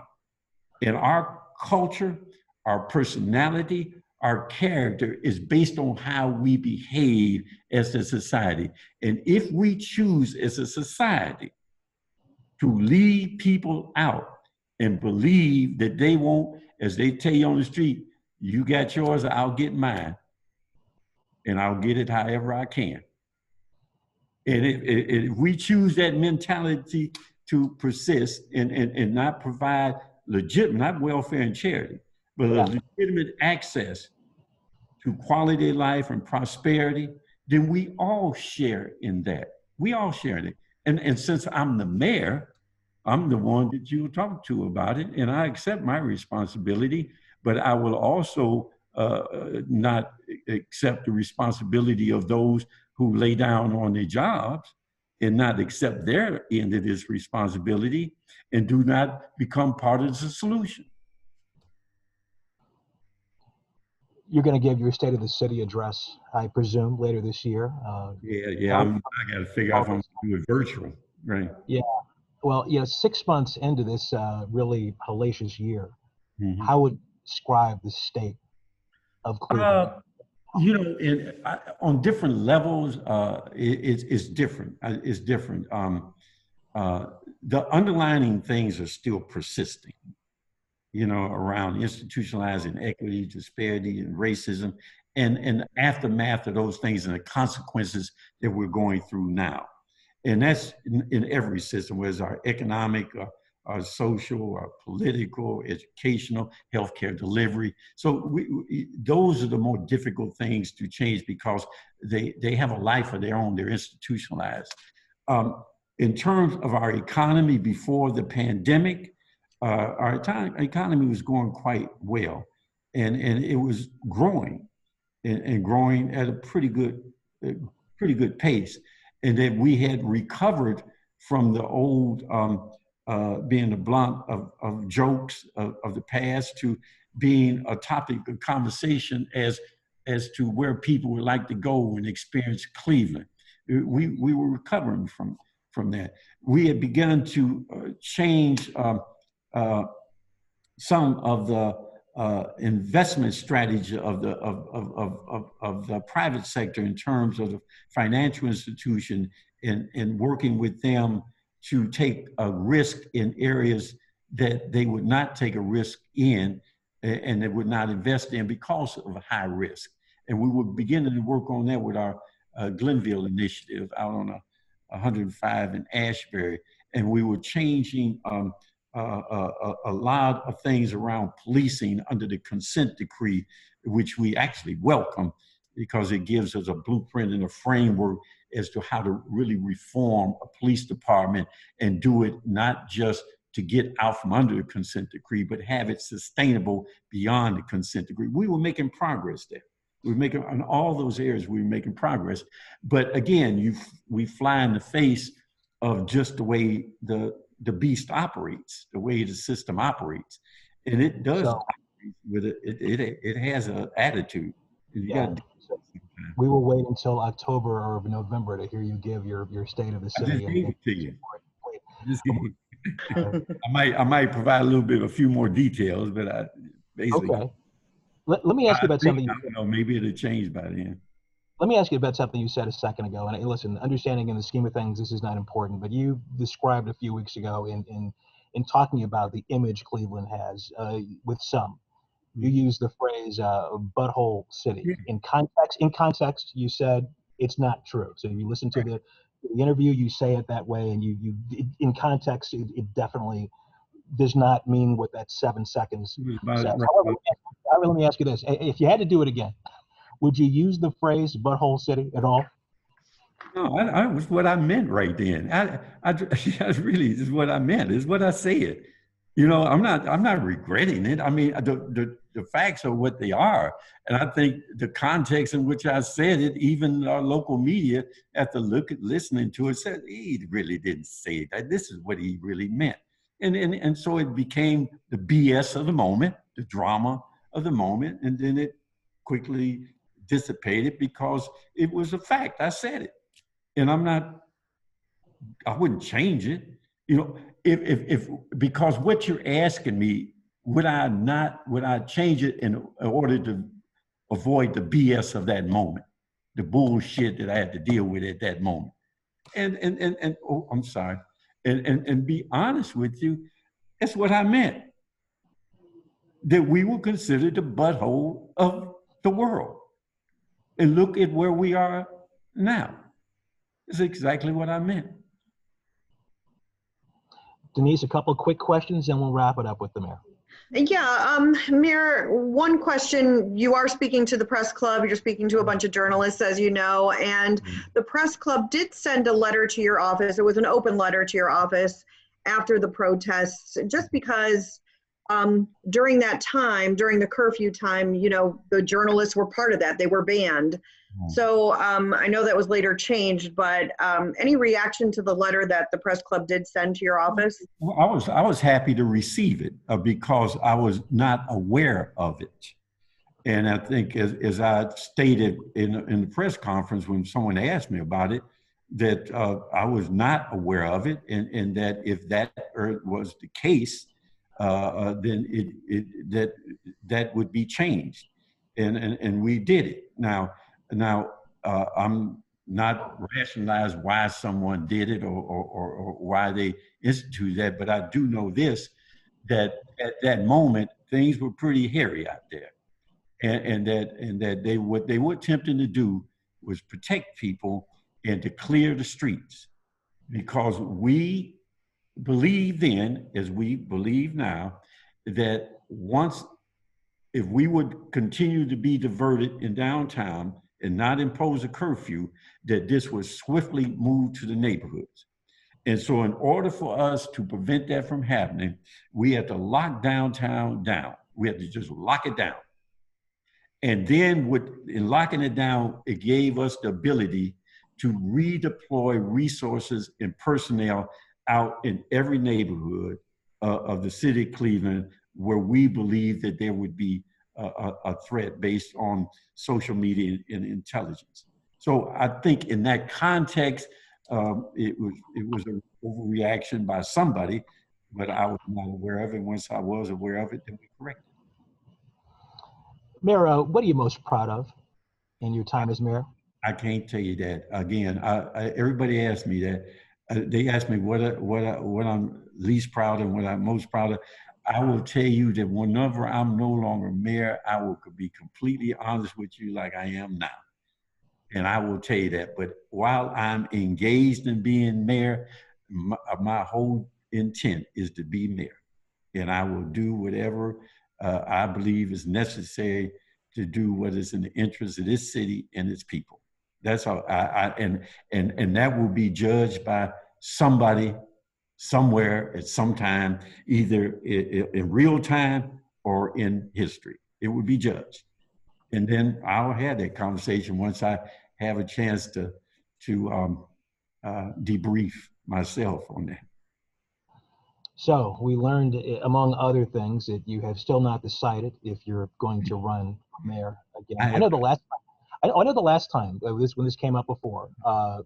And our culture, our personality, our character is based on how we behave as a society. And if we choose as a society to leave people out and believe that they won't, as they tell you on the street, you got yours, I'll get mine, and I'll get it however I can. And if we choose that mentality to persist and not provide legitimate, not welfare and charity, but a legitimate access to quality of life and prosperity, then we all share in that. We all share in it. And since I'm the mayor, I'm the one that you talk to about it, and I accept my responsibility, but I will also not accept the responsibility of those who lay down on their jobs and not accept their end of this responsibility and do not become part of the solution. You're going to give your State of the City address, I presume, later this year. I got to figure out if I'm going to do it virtual, right? Yeah. Well, 6 months into this really hellacious year, Mm-hmm. how would you describe the state of Cleveland? On different levels, it's different. It's different. The underlying things are still persisting, around institutionalized inequity, disparity, and racism, and the aftermath of those things and the consequences that we're going through now. And that's in every system, whether it's our economic, our social, our political, educational, healthcare delivery. So those are the more difficult things to change because they have a life of their own, they're institutionalized. In terms of our economy before the pandemic, our economy was going quite well, and it was growing and growing at a pretty good pace. And that we had recovered from the old being the blunt of jokes of the past to being a topic of conversation as to where people would like to go and experience Cleveland. We were recovering from that. We had begun to change some of the investment strategy of the private sector in terms of the financial institution and working with them to take a risk in areas that they would not take a risk in and they would not invest in because of a high risk. And we were beginning to work on that with our Glenville initiative out on 105 in Ashbury. And we were changing a lot of things around policing under the consent decree, which we actually welcome because it gives us a blueprint and a framework as to how to really reform a police department and do it not just to get out from under the consent decree, but have it sustainable beyond the consent decree. We were making progress there. We were making, in all those areas, we were making progress. But again, we fly in the face of just the way the beast operates, the way the system operates. And it does operate with it has an attitude. We will wait until October or November to hear you give your State of the City. I just gave it to you. I might provide a few more details, but basically. Okay. Let me ask you about something. I don't know, maybe it'll change by then. Let me ask you about something you said a second ago. And listen, understanding in the scheme of things, this is not important, but you described a few weeks ago in talking about the image Cleveland has with some. You used the phrase butthole city. Yeah. In context, you said it's not true. So if you listen to the interview, you say it that way, and you in context, it definitely does not mean what that 7 seconds says. However, let me ask you this. If you had to do it again, would you use the phrase butthole city at all? No, I was what I meant right then. I really is what I meant. Is what I said. I'm not regretting it. I mean, the facts are what they are. And I think the context in which I said it, even our local media, after listening to it, said he really didn't say that. This is what he really meant. And so it became the BS of the moment, the drama of the moment, and then it quickly dissipated because it was a fact. I said it. And I wouldn't change it. If because what you're asking me, would I change it in order to avoid the BS of that moment, the bullshit that I had to deal with at that moment? And oh, I'm sorry. And be honest with you, that's what I meant. That we were considered the butthole of the world. and look at where we are now. It's exactly what I meant. Denise, a couple of quick questions and we'll wrap it up with the mayor. Yeah, Mayor, one question. You are speaking to the press club. You're speaking to a bunch of journalists, as you know, and the press club did send a letter to your office. It was an open letter to your office after the protests, just because during that time, during the curfew time, you know, the journalists were part of that. They were banned. So I know that was later changed, but any reaction to the letter that the press club did send to your office? Well, I was happy to receive it because I was not aware of it. And I think as I stated in the press conference when someone asked me about it, that I was not aware of it, and that if that was the case, then that would be changed. And we did it. Now, I'm not rationalize why someone did it or why they instituted that, but I do know this, that at that moment things were pretty hairy out there, and that what they were attempting to do was protect people and to clear the streets, because we believe then, as we believe now, that if we would continue to be diverted in downtown and not impose a curfew, that this would swiftly move to the neighborhoods. And so in order for us to prevent that from happening, we had to lock downtown down. We had to just lock it down. And then in locking it down, it gave us the ability to redeploy resources and personnel out in every neighborhood of the city of Cleveland where we believe that there would be a threat based on social media and intelligence. So I think in that context, it was an overreaction by somebody, but I was not aware of it. Once I was aware of it, then we corrected it. Mayor, what are you most proud of in your time as mayor? I can't tell you that. Again, everybody asks me that. They ask me what I'm least proud of and what I'm most proud of. I will tell you that whenever I'm no longer mayor, I will be completely honest with you like I am now. And I will tell you that. But while I'm engaged in being mayor, my whole intent is to be mayor. And I will do whatever I believe is necessary to do what is in the interest of this city and its people. That's how and that will be judged by somebody somewhere at some time, either in real time or in history. It would be judged. And then I'll have that conversation once I have a chance to debrief myself on that. So we learned, among other things, that you have still not decided if you're going to run mayor again. I know the last time when this came up before,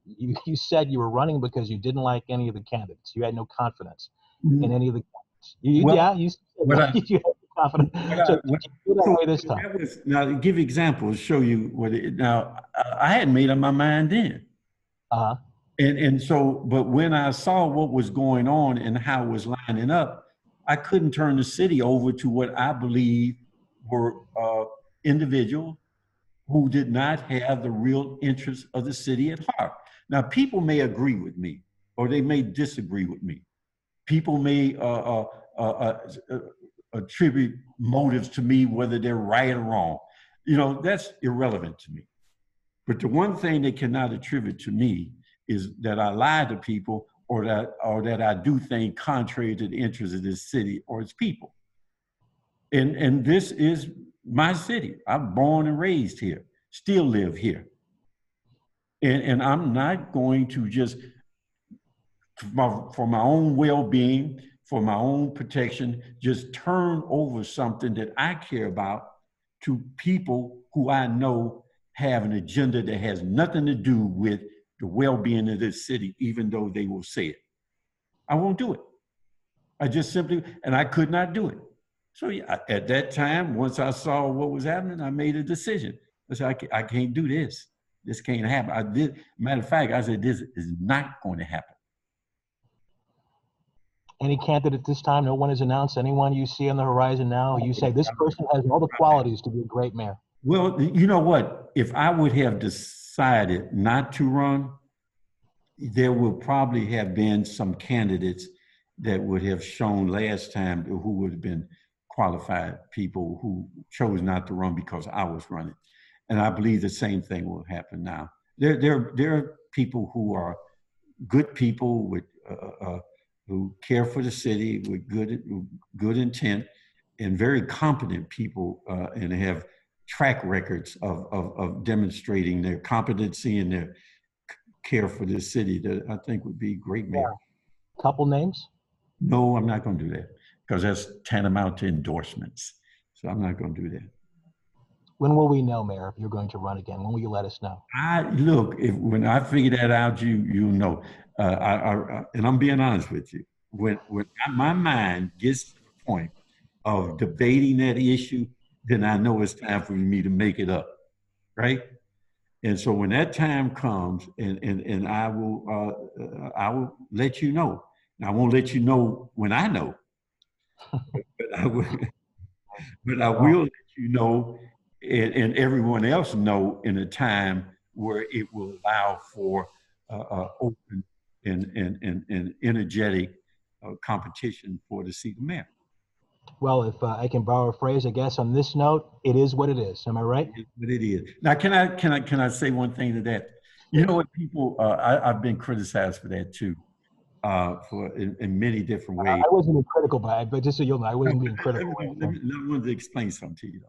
you said you were running because you didn't like any of the candidates. You had no confidence in any of the candidates. You had confidence. So you do that way this time. Now, to give examples, show you what it. Now, I hadn't made up my mind then. And so, but when I saw what was going on and how it was lining up, I couldn't turn the city over to what I believe were individuals who did not have the real interests of the city at heart. Now, people may agree with me, or they may disagree with me. People may attribute motives to me, whether they're right or wrong. You know, that's irrelevant to me. But the one thing they cannot attribute to me is that I lie to people, or that I do things contrary to the interests of this city or its people. And this is my city. I'm born and raised here, still live here. And I'm not going to just, for my own well-being, for my own protection, just turn over something that I care about to people who I know have an agenda that has nothing to do with the well-being of this city, even though they will say it. I won't do it. I just simply, and I could not do it. So yeah, at that time, once I saw what was happening, I made a decision. I said, I can't do this. This can't happen. Matter of fact, I said, this is not going to happen. Any candidate this time? No one is announced. Anyone you see on the horizon now? You say this person has all the qualities to be a great mayor. Well, you know what? If I would have decided not to run, there will probably have been some candidates that would have shown last time who would have been qualified people who chose not to run because I was running. And I believe the same thing will happen now. There are people who are good people with who care for the city with good intent and very competent people and have track records of demonstrating their competency and their care for this city that I think would be great mayor. Yeah. Couple names? No, I'm not going to do that because that's tantamount to endorsements. So I'm not going to do that. When will we know, Mayor, if you're going to run again? When will you let us know? When I figure that out, you know. And I'm being honest with you. When my mind gets to the point of debating that issue, then I know it's time for me to make it up, right? And so when that time comes, and I will let you know. And I won't let you know when I know, but I will, but I will let you know, and everyone else know in a time where it will allow for open and energetic competition for the seat of mayor. Well, if I can borrow a phrase, I guess on this note, it is what it is. Am I right? But it is. Now, can I say one thing to that? You know what, people, I've been criticized for that too, for in many different ways. I wasn't being critical, but just so you'll know, I wasn't being critical. I wanted to explain something to you.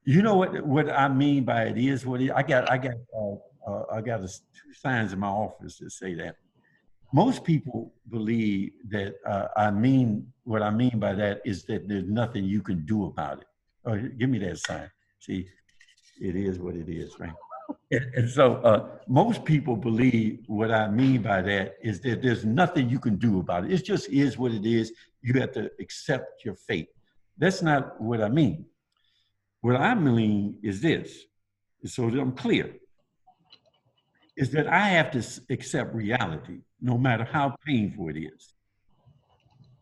You know what I mean by it is what it is. I got two signs in my office that say that. Most people believe that what I mean by that is that there's nothing you can do about it. Oh, give me that sign. See, it is what it is, right? And so most people believe what I mean by that is that there's nothing you can do about it. It just is what it is. You have to accept your fate. That's not what I mean. What I mean is this, so that I'm clear, is that I have to accept reality, no matter how painful it is.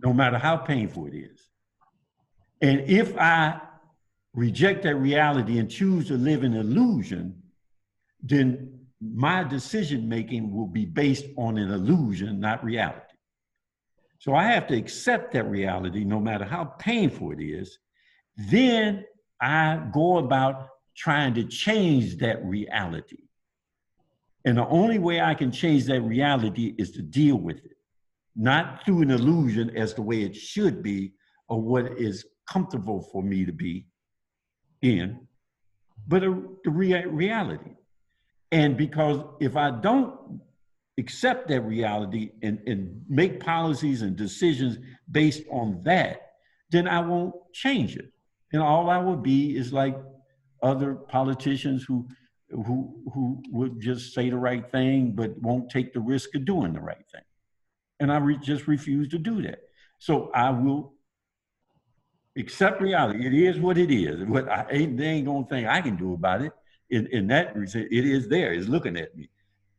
No matter how painful it is. And if I reject that reality and choose to live in illusion, then my decision making will be based on an illusion, not reality. So I have to accept that reality, no matter how painful it is. Then I go about trying to change that reality. And the only way I can change that reality is to deal with it, not through an illusion as the way it should be or what is comfortable for me to be in, but the reality. And because if I don't accept that reality and make policies and decisions based on that, then I won't change it. And all I will be is like other politicians who would just say the right thing, but won't take the risk of doing the right thing. And I just refuse to do that. So I will accept reality. It is what it is. There ain't gonna thing I can do about it. In that reason, it is there. It's looking at me.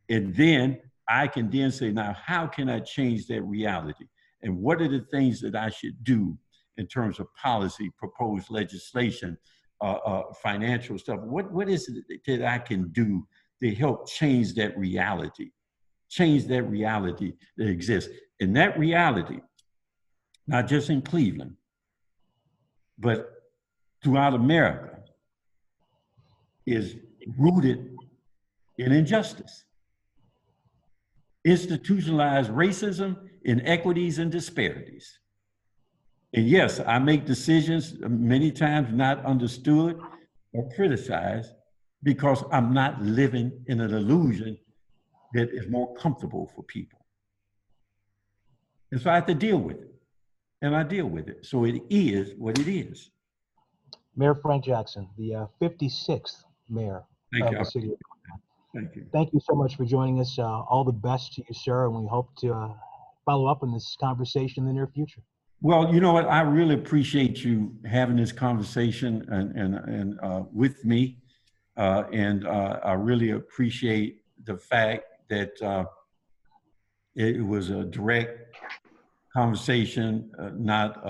And then I can then say, now, how can I change that reality? And what are the things that I should do in terms of policy, proposed legislation, financial stuff? What is it that I can do to help change that reality? Change that reality that exists. And that reality, not just in Cleveland, but throughout America, is rooted in injustice. Institutionalized racism, inequities, and disparities. And yes, I make decisions many times not understood or criticized because I'm not living in an illusion that is more comfortable for people. And so I have to deal with it. And I deal with it. So it is what it is. Mayor Frank Jackson, the 56th mayor of the city. Thank you. Thank you so much for joining us. All the best to you, sir, and we hope to follow up on this conversation in the near future. Well, you know what? I really appreciate you having this conversation and with me, and I really appreciate the fact that it was a direct conversation, not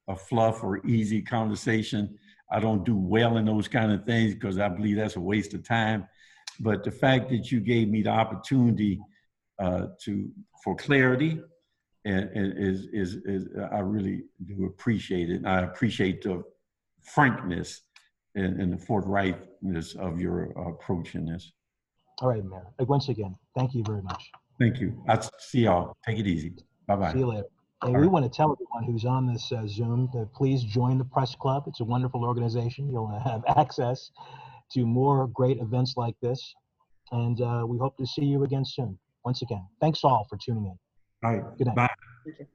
a fluff or easy conversation. I don't do well in those kind of things because I believe that's a waste of time. But the fact that you gave me the opportunity for clarity and is I really do appreciate it. I appreciate the frankness and the forthrightness of your approach in this. All right, Mayor. Once again, thank you very much. Thank you. I'll see y'all. Take it easy. Bye-bye. See you later. And we want to tell everyone who's on this Zoom to please join the Press Club. It's a wonderful organization. You'll have access to more great events like this. And we hope to see you again soon. Once again, thanks all for tuning in. All right. Good night. Bye. Thank you.